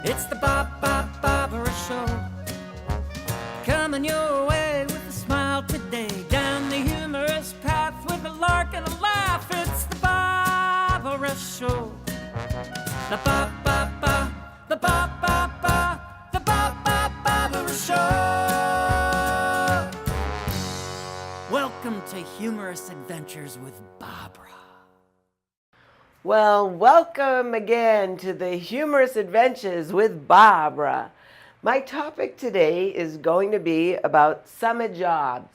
It's the Baaaaahbra Show, coming your way with a smile today, down the humorous path with a lark and a laugh. It's the Baaaaahbra Show. The Baaaaah, the Baaaaah, the Baaaaahbra Show. Welcome to Humorous Adventures with Barbara. Well, welcome again to the Humorous Adventures with Barbara. My topic today is going to be about summer jobs.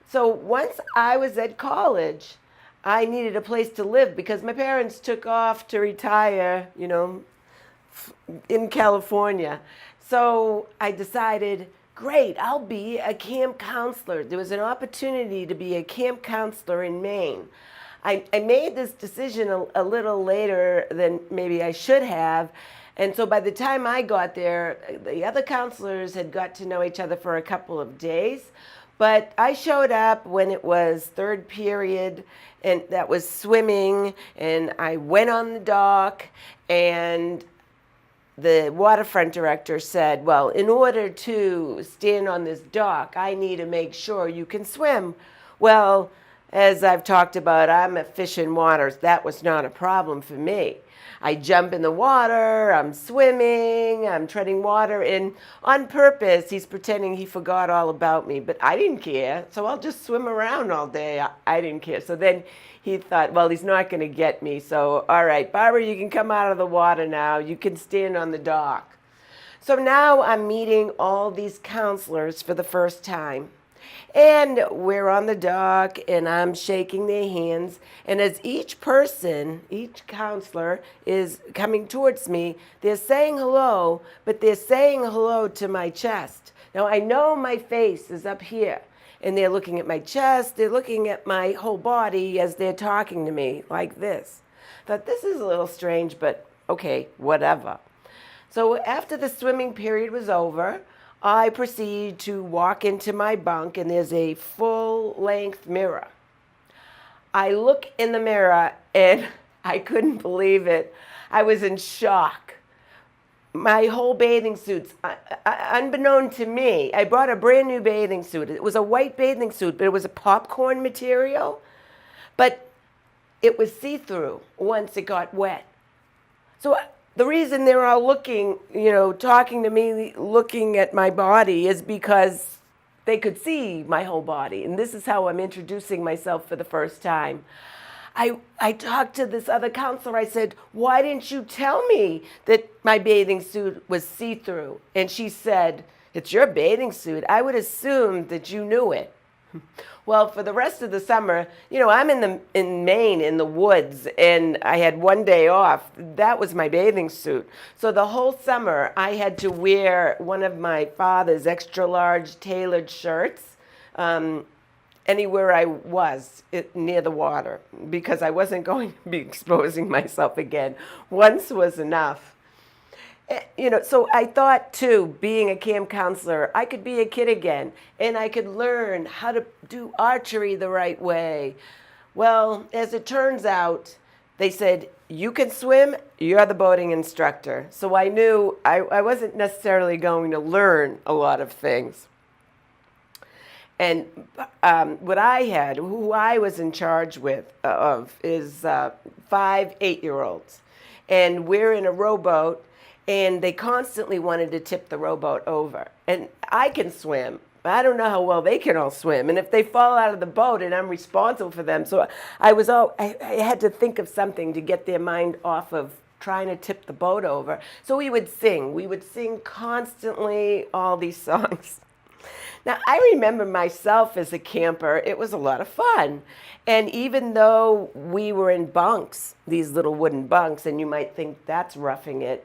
So once I was at college, I needed a place to live because my parents took off to retire, in California. So I decided, great, I'll be a camp counselor. There was an opportunity to be a camp counselor in Maine. I made this decision a little later than maybe I should have. And so by the time I got there, the other counselors had got to know each other for a couple of days. But I showed up when it was third period, and that was swimming, and I went on the dock, and the waterfront director said, well, in order to stand on this dock, I need to make sure you can swim. Well, as I've talked about, I'm a fish in waters. That was not a problem for me. I jump in the water, I'm swimming, I'm treading water, and on purpose, he's pretending he forgot all about me, but I didn't care, so I'll just swim around all day. I didn't care. So then he thought, well, he's not going to get me, so all right, Barbara, you can come out of the water now. You can stand on the dock. So now I'm meeting all these counselors for the first time. And we're on the dock, and I'm shaking their hands. And as each person, each counselor is coming towards me, they're saying hello, but they're saying hello to my chest. Now, I know my face is up here, and they're looking at my chest. They're looking at my whole body as they're talking to me like this. I thought, this is a little strange, but okay, whatever. So after the swimming period was over, I proceed to walk into my bunk, and there's a full-length mirror. I look in the mirror, and I couldn't believe it. I was in shock. My whole bathing suit, unbeknown to me, I brought a brand new bathing suit. It was a white bathing suit, but it was a popcorn material. But it was see-through once it got wet. So the reason they're all looking, talking to me, looking at my body is because they could see my whole body. And this is how I'm introducing myself for the first time. I talked to this other counselor. I said, why didn't you tell me that my bathing suit was see-through? And she said, it's your bathing suit. I would assume that you knew it. Well, for the rest of the summer, I'm in Maine in the woods, and I had one day off. That was my bathing suit. So the whole summer, I had to wear one of my father's extra large tailored shirts anywhere I was near the water, because I wasn't going to be exposing myself again. Once was enough. So I thought, too, being a camp counselor, I could be a kid again, and I could learn how to do archery the right way. Well, as it turns out, they said, you can swim, you're the boating instructor. So I knew I wasn't necessarily going to learn a lot of things. And what I had, who I was in charge of, is 5 8-year-olds. And we're in a rowboat, and they constantly wanted to tip the rowboat over. And I can swim, but I don't know how well they can all swim. And if they fall out of the boat, and I'm responsible for them, so I had to think of something to get their mind off of trying to tip the boat over. So we would sing. We would sing constantly all these songs. Now, I remember myself as a camper, it was a lot of fun. And even though we were in bunks, these little wooden bunks, and you might think that's roughing it,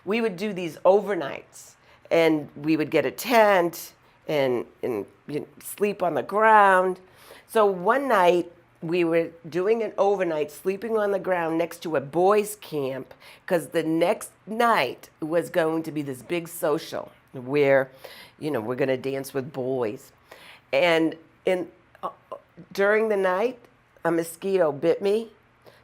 we would do these overnights, and we would get a tent and sleep on the ground. So one night we were doing an overnight, sleeping on the ground next to a boys' camp, because the next night was going to be this big social where, we're going to dance with boys. And during the night, a mosquito bit me.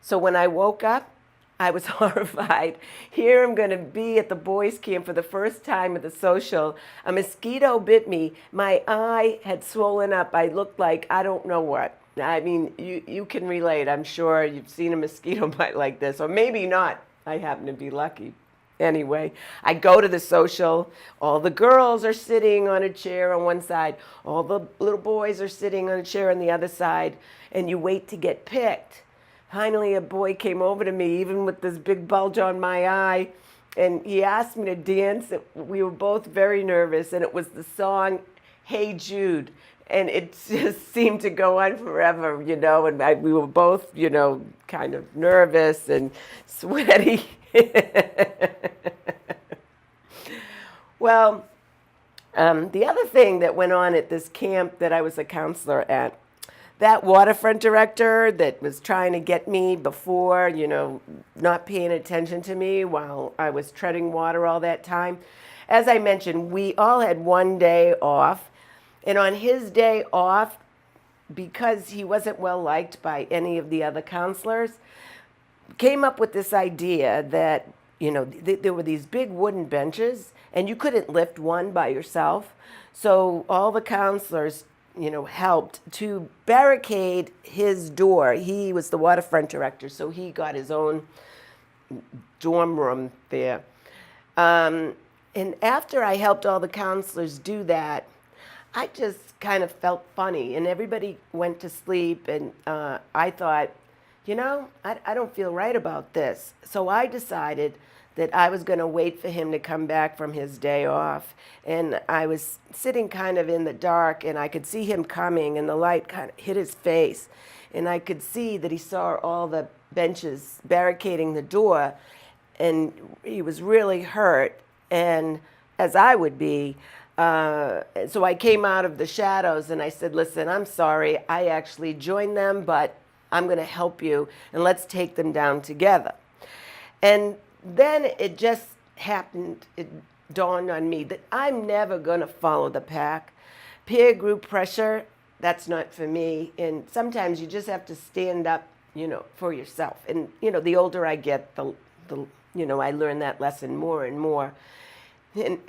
So when I woke up, I was horrified. Here I'm going to be at the boys' camp for the first time at the social. A mosquito bit me. My eye had swollen up. I looked like I don't know what. I mean, you can relate. I'm sure you've seen a mosquito bite like this, or maybe not. I happen to be lucky. Anyway, I go to the social. All the girls are sitting on a chair on one side. All the little boys are sitting on a chair on the other side. And you wait to get picked. Finally, a boy came over to me, even with this big bulge on my eye, and he asked me to dance. We were both very nervous, and it was the song Hey Jude. And it just seemed to go on forever, and we were both, kind of nervous and sweaty. Well, the other thing that went on at this camp that I was a counselor at, that waterfront director that was trying to get me before, not paying attention to me while I was treading water all that time. As I mentioned, we all had one day off. And on his day off, because he wasn't well liked by any of the other counselors, came up with this idea that, there were these big wooden benches and you couldn't lift one by yourself. So all the counselors helped to barricade his door. He was the waterfront director, so he got his own dorm room there. And after I helped all the counselors do that, I just kind of felt funny, and everybody went to sleep, and I thought, I don't feel right about this. So I decided that I was going to wait for him to come back from his day off. And I was sitting kind of in the dark, and I could see him coming, and the light kind of hit his face. And I could see that he saw all the benches barricading the door, and he was really hurt, and as I would be. So I came out of the shadows, and I said, listen, I'm sorry. I actually joined them, but I'm going to help you, and let's take them down together. And then it just happened, it dawned on me that I'm never going to follow the pack. Peer group pressure, that's not for me. And sometimes you just have to stand up, for yourself. And, the older I get, the I learn that lesson more and more. And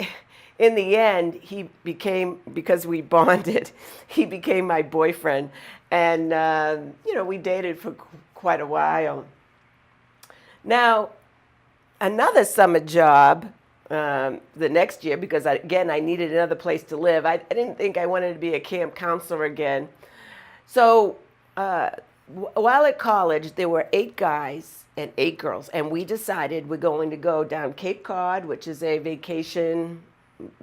in the end, he became, because we bonded, he became my boyfriend. And, we dated for quite a while. Now, another summer job the next year, because I needed another place to live. I didn't think I wanted to be a camp counselor again. So while at college, there were 8 guys and 8 girls, and we decided we're going to go down Cape Cod, which is a vacation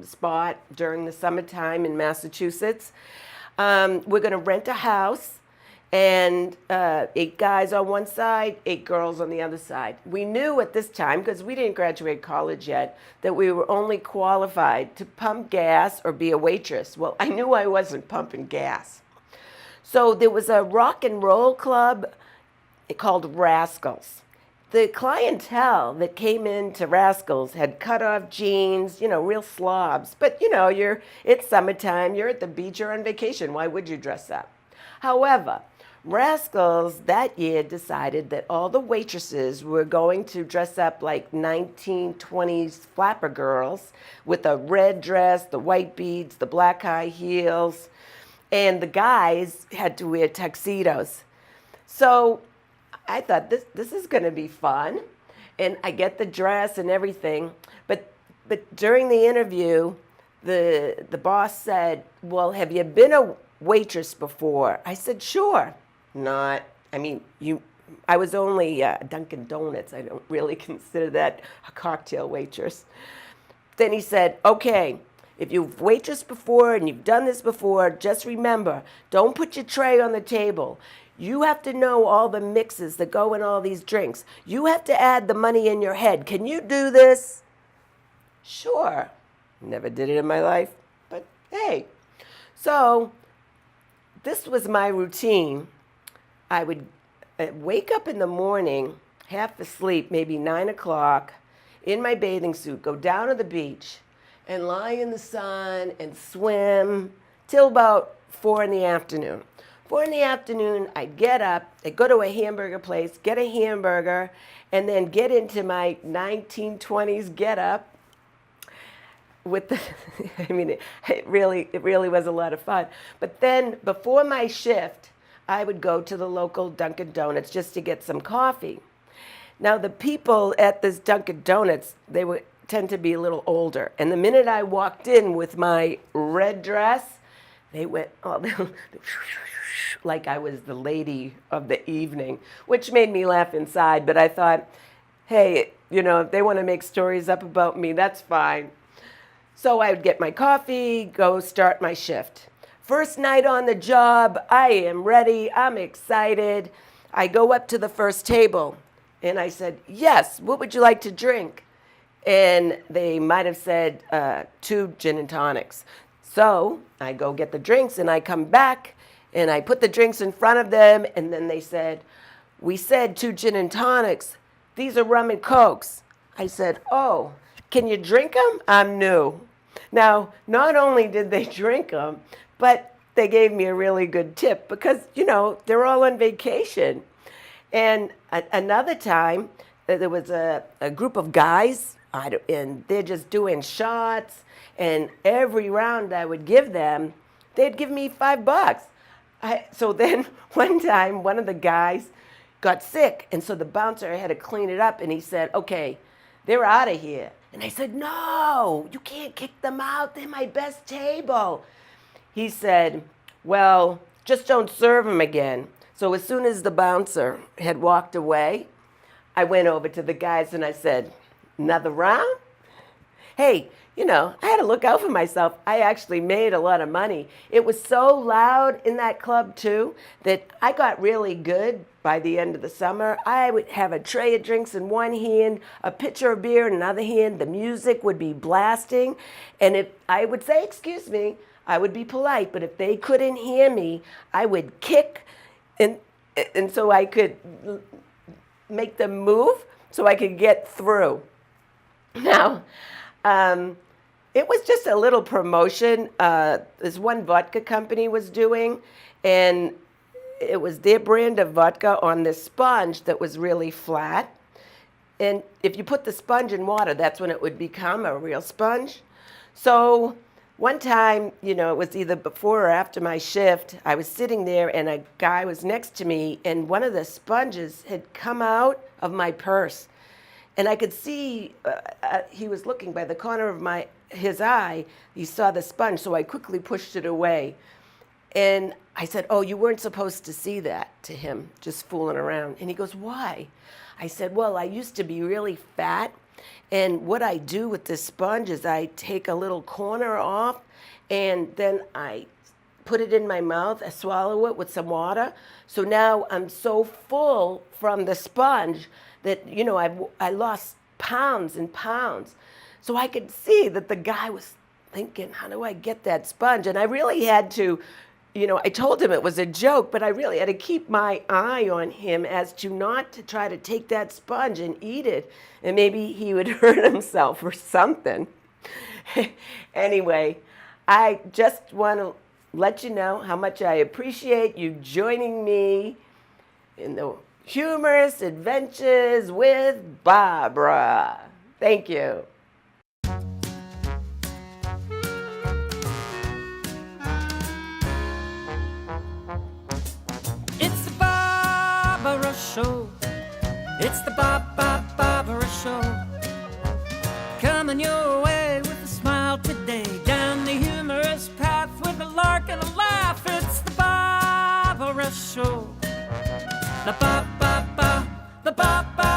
spot during the summertime in Massachusetts. We're going to rent a house. And 8 guys on one side, 8 girls on the other side. We knew at this time, because we didn't graduate college yet, that we were only qualified to pump gas or be a waitress. Well, I knew I wasn't pumping gas. So there was a rock and roll club called Rascals. The clientele that came into Rascals had cut off jeans, real slobs. But, it's summertime, you're at the beach, you're on vacation. Why would you dress up? However, Rascals that year decided that all the waitresses were going to dress up like 1920s flapper girls with a red dress, the white beads, the black high heels, and the guys had to wear tuxedos. So I thought this is going to be fun, and I get the dress and everything. But during the interview, the boss said, "Well, have you been a waitress before?" I said, "Sure." I was only Dunkin' Donuts. I don't really consider that a cocktail waitress. Then he said, "Okay, if you've waitressed before and you've done this before, just remember, don't put your tray on the table. You have to know all the mixes that go in all these drinks. You have to add the money in your head. Can you do this?" Sure. Never did it in my life, but hey. So this was my routine. I would wake up in the morning, half asleep, maybe 9 o'clock, in my bathing suit, go down to the beach and lie in the sun and swim till about 4 in the afternoon. 4 in the afternoon, I'd get up, I'd go to a hamburger place, get a hamburger, and then get into my 1920s get up with the, I mean, it really was a lot of fun. But then before my shift, I would go to the local Dunkin' Donuts just to get some coffee. Now, the people at this Dunkin' Donuts, they would tend to be a little older. And the minute I walked in with my red dress, they went, oh, like I was the lady of the evening, which made me laugh inside. But I thought, hey, you know, if they want to make stories up about me, that's fine. So I would get my coffee, go start my shift. First night on the job, I am ready, I'm excited. I go up to the first table and I said, yes, what would you like to drink? And they might have said 2 gin and tonics. So I go get the drinks and I come back and I put the drinks in front of them, and then they said, we said 2 gin and tonics. These are rum and cokes. I said, oh, can you drink them? I'm new. Now, not only did they drink them, but they gave me a really good tip because, you know, they're all on vacation. And another time, there was a group of guys, and they're just doing shots, and every round I would give them, they'd give me $5. So then one time, one of the guys got sick, and so the bouncer had to clean it up, and he said, okay, they're out of here. And I said, no, you can't kick them out. They're my best table. He said, well, just don't serve them again. So as soon as the bouncer had walked away, I went over to the guys and I said, another round? Hey, you know, I had to look out for myself. I actually made a lot of money. It was so loud in that club too that I got really good by the end of the summer. I would have a tray of drinks in one hand, a pitcher of beer in another hand. The music would be blasting. And if I would say, excuse me, I would be polite. But if they couldn't hear me, I would kick and so I could make them move so I could get through. Now, it was just a little promotion this one vodka company was doing, and it was their brand of vodka on this sponge that was really flat. And if you put the sponge in water, that's when it would become a real sponge. So one time, you know, it was either before or after my shift, I was sitting there and a guy was next to me, and one of the sponges had come out of my purse. And I could see he was looking by the corner of his eye. He saw the sponge, so I quickly pushed it away. And I said, oh, you weren't supposed to see that, to him, just fooling around. And he goes, why? I said, well, I used to be really fat. And what I do with this sponge is I take a little corner off, and then I put it in my mouth, I swallow it with some water. So now I'm so full from the sponge that, you know, I lost pounds and pounds. So I could see that the guy was thinking, how do I get that sponge? And I really had to, you know, I told him it was a joke, but I really had to keep my eye on him as to not to try to take that sponge and eat it. And maybe he would hurt himself or something. Anyway, I just want to let you know how much I appreciate you joining me in the Humorous Adventures with Baaaaahbra. Thank you. It's the Baaaaahbra Show. It's the Baaaaahbra Show. Coming your way with a smile today. Down the humorous path with a lark and a laugh. It's the Baaaaahbra Show. The Baaaaahbra, the Baaaaahbra.